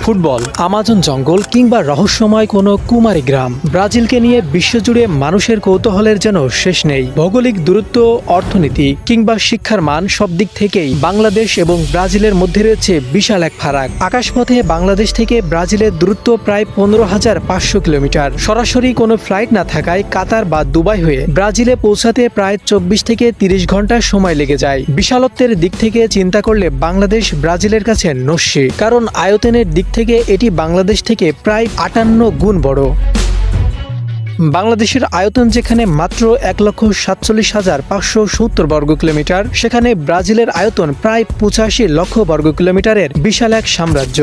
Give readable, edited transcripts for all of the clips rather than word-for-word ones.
Football, Amazon জঙ্গল কিংবা রহস্যময় কোনো কুমারী গ্রাম, ব্রাজিলকে নিয়ে বিশ্বজুড়ে মানুষের কৌতূহলের যেন শেষ নেই। ভৌগোলিক দূরত্ব, অর্থনীতি কিংবা শিক্ষার মান সব দিক থেকেই বাংলাদেশ এবং ব্রাজিলের মধ্যে রয়েছে বিশাল এক ফারাক। আকাশপথে বাংলাদেশ থেকে ব্রাজিলের দূরত্ব প্রায় 15,500 কিলোমিটার। সরাসরি কোনো ফ্লাইট না থাকায় কাতার বা দুবাই হয়ে ব্রাজিলে পৌঁছাতে প্রায় 24 থেকে 30 ঘন্টা সময় লেগে যায়। বিশালত্বের দিক থেকে চিন্তা করলে বাংলাদেশ ব্রাজিলের কাছে নস্যি, কারণ আয়তনের দিক থেকে এটি বাংলাদেশ থেকে প্রায় 58 গুণ বড়। বাংলাদেশের আয়তন যেখানে মাত্র 1,47,570 বর্গ কিলোমিটার, সেখানে ব্রাজিলের আয়তন প্রায় 85 লক্ষ বর্গ কিলোমিটারের বিশাল এক সাম্রাজ্য।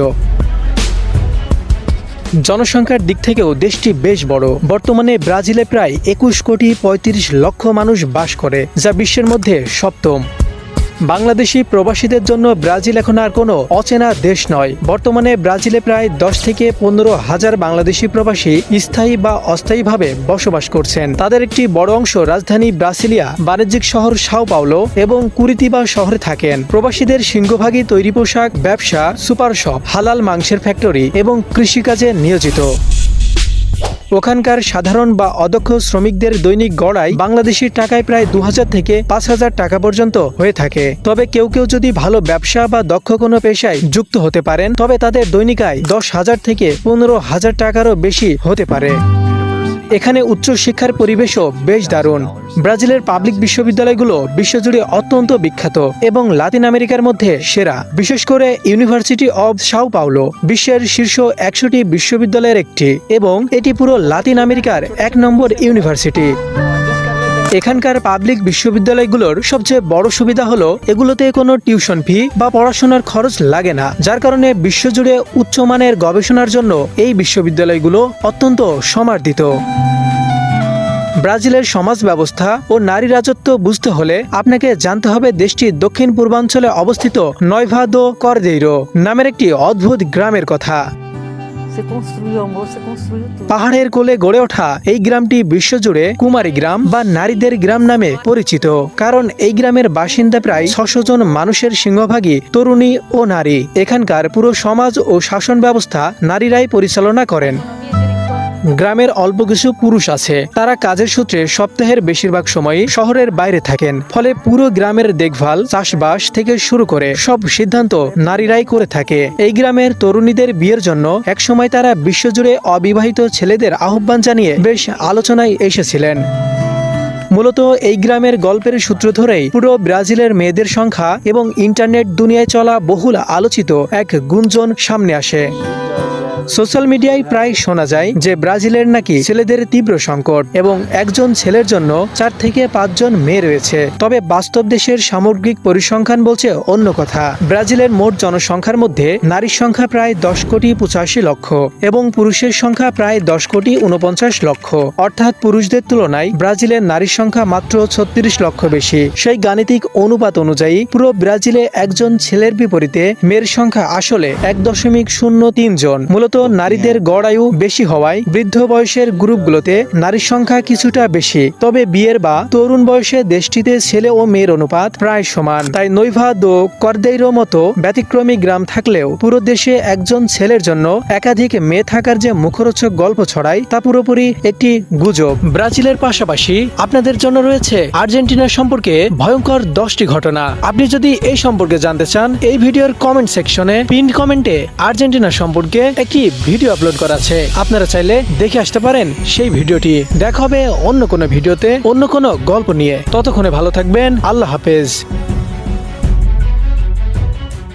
জনসংখ্যার দিক থেকেও দেশটি বেশ বড়। বর্তমানে ব্রাজিলে প্রায় 21,35,00,000 মানুষ বাস করে, যা বিশ্বের মধ্যে সপ্তম। বাংলাদেশি প্রবাসীদের জন্য ব্রাজিল এখন আর কোনো অচেনা দেশ নয়। বর্তমানে ব্রাজিলে প্রায় 10 থেকে 15,000 বাংলাদেশি প্রবাসী স্থায়ী বা অস্থায়ীভাবে বসবাস করছেন। তাদের একটি বড় অংশ রাজধানী ব্রাসিলিয়া, বাণিজ্যিক শহর সাও পাওলো এবং কুরিতিবা শহরে থাকেন। প্রবাসীদের সিংহভাগই তৈরি পোশাক, ব্যবসা, সুপার শপ, হালাল মাংসের ফ্যাক্টরি এবং কৃষিকাজে নিয়োজিত। ওখানকার সাধারণ বা অদক্ষ শ্রমিকদের দৈনিক গড়াই বাংলাদেশি টাকায় প্রায় 2,000 থেকে 5,000 টাকা পর্যন্ত হয়ে থাকে। তবে কেউ কেউ যদি ভালো ব্যবসা বা দক্ষ কোনো পেশায় যুক্ত হতে পারেন, তবে তাদের দৈনিক আয় 10,000 থেকে 15,000 টাকারও বেশি হতে পারে। এখানে উচ্চশিক্ষার পরিবেশও বেশ দারুণ। ব্রাজিলের পাবলিক বিশ্ববিদ্যালয়গুলো বিশ্বজুড়ে অত্যন্ত বিখ্যাত এবং লাতিন আমেরিকার মধ্যে সেরা। বিশেষ করে ইউনিভার্সিটি অব সাও পাওলো বিশ্বের শীর্ষ 100টি বিশ্ববিদ্যালয়ের একটি এবং এটি পুরো লাতিন আমেরিকার 1 নম্বর ইউনিভার্সিটি। এখানকার পাবলিক বিশ্ববিদ্যালয়গুলোর সবচেয়ে বড় সুবিধা হলো এগুলোতে কোনো টিউশন ফি বা পড়াশোনার খরচ লাগে না, যার কারণে বিশ্বজুড়ে উচ্চমানের গবেষণার জন্য এই বিশ্ববিদ্যালয়গুলো অত্যন্ত সমাদৃত। ব্রাজিলের সমাজ ব্যবস্থা ও নারী রাজত্ব বুঝতে হলে আপনাকে জানতে হবে দেশটির দক্ষিণ পূর্বাঞ্চলে অবস্থিত নয়ভা দো কর্দেইরো নামের একটি অদ্ভুত গ্রামের কথা। পাহাড়ের কোলে গড়ে ওঠা এই গ্রামটি বিশ্বজুড়ে কুমারী গ্রাম বা নারীদের গ্রাম নামে পরিচিত, কারণ এই গ্রামের বাসিন্দা প্রায় 600 জন মানুষের সিংহভাগই তরুণী ও নারী। এখানকার পুরো সমাজ ও শাসন ব্যবস্থা নারীরাই পরিচালনা করেন। গ্রামের অল্প কিছু পুরুষ আছে, তারা কাজের সূত্রে সপ্তাহের বেশিরভাগ সময়ই শহরের বাইরে থাকেন। ফলে পুরো গ্রামের দেখভাল, চাষবাস থেকে শুরু করে সব সিদ্ধান্ত নারীরাই করে থাকে। এই গ্রামের তরুণীদের বিয়ের জন্য একসময় তারা বিশ্বজুড়ে অবিবাহিত ছেলেদের আহ্বান জানিয়ে বেশ আলোচনায় এসেছিলেন। মূলত এই গ্রামের গল্পের সূত্র ধরেই পুরো ব্রাজিলের মেয়েদের সংখ্যা এবং ইন্টারনেট দুনিয়ায় চলা বহুল আলোচিত এক গুঞ্জন সামনে আসে। সোশ্যাল মিডিয়ায় প্রায় শোনা যায় যে ব্রাজিলের নাকি ছেলেদের তীব্র সংকট এবং একজন ছেলের জন্য 4 থেকে 5 জন মেয়ে রয়েছে। তবে বাস্তব দেশের সামগ্রিক পরিসংখ্যান বলছে অন্য কথা। ব্রাজিলের মোট জনসংখ্যার মধ্যে নারীর সংখ্যা প্রায় 10,85,00,000 এবং পুরুষের সংখ্যা প্রায় 10,49,00,000। অর্থাৎ পুরুষদের তুলনায় ব্রাজিলের নারীর সংখ্যা মাত্র 36 লক্ষ বেশি। সেই গাণিতিক অনুপাত অনুযায়ী পুরো ব্রাজিলে একজন ছেলের বিপরীতে মেয়ের সংখ্যা আসলে 1.03 জন। মূলত নারীদের গড় আয়ু বেশি হওয়ায় বৃদ্ধ বয়সের গ্রুপগুলোতে নারীর সংখ্যা কিছুটা বেশি। তবে বিয়ের বা তরুণ বয়সে দেশটিতে ছেলে ও মেয়ের অনুপাত প্রায় সমান। তাই নয়ভা দো কর্দেইরো মতো ব্যতিক্রমী গ্রাম থাকলেও পুরো দেশে একজন ছেলের জন্য একাধিক মেয়ে থাকার যে মুখরোচক গল্প ছড়ায় তা পুরোপুরি একটি গুজব। ব্রাজিলের পাশাপাশি আপনাদের জন্য রয়েছে আর্জেন্টিনা সম্পর্কে ভয়ঙ্কর 10টি ঘটনা। আপনি যদি এই সম্পর্কে জানতে চান, এই ভিডিওর কমেন্ট সেকশনে পিন কমেন্টে আর্জেন্টিনা সম্পর্কে একটি ভিডিও আপলোড করা আছে, আপনারা চাইলে দেখে আসতে পারেন সেই ভিডিওটি। দেখা হবে অন্য কোনো ভিডিওতে অন্য কোনো গল্প নিয়ে। ততক্ষণে ভালো থাকবেন। আল্লাহ হাফেজ।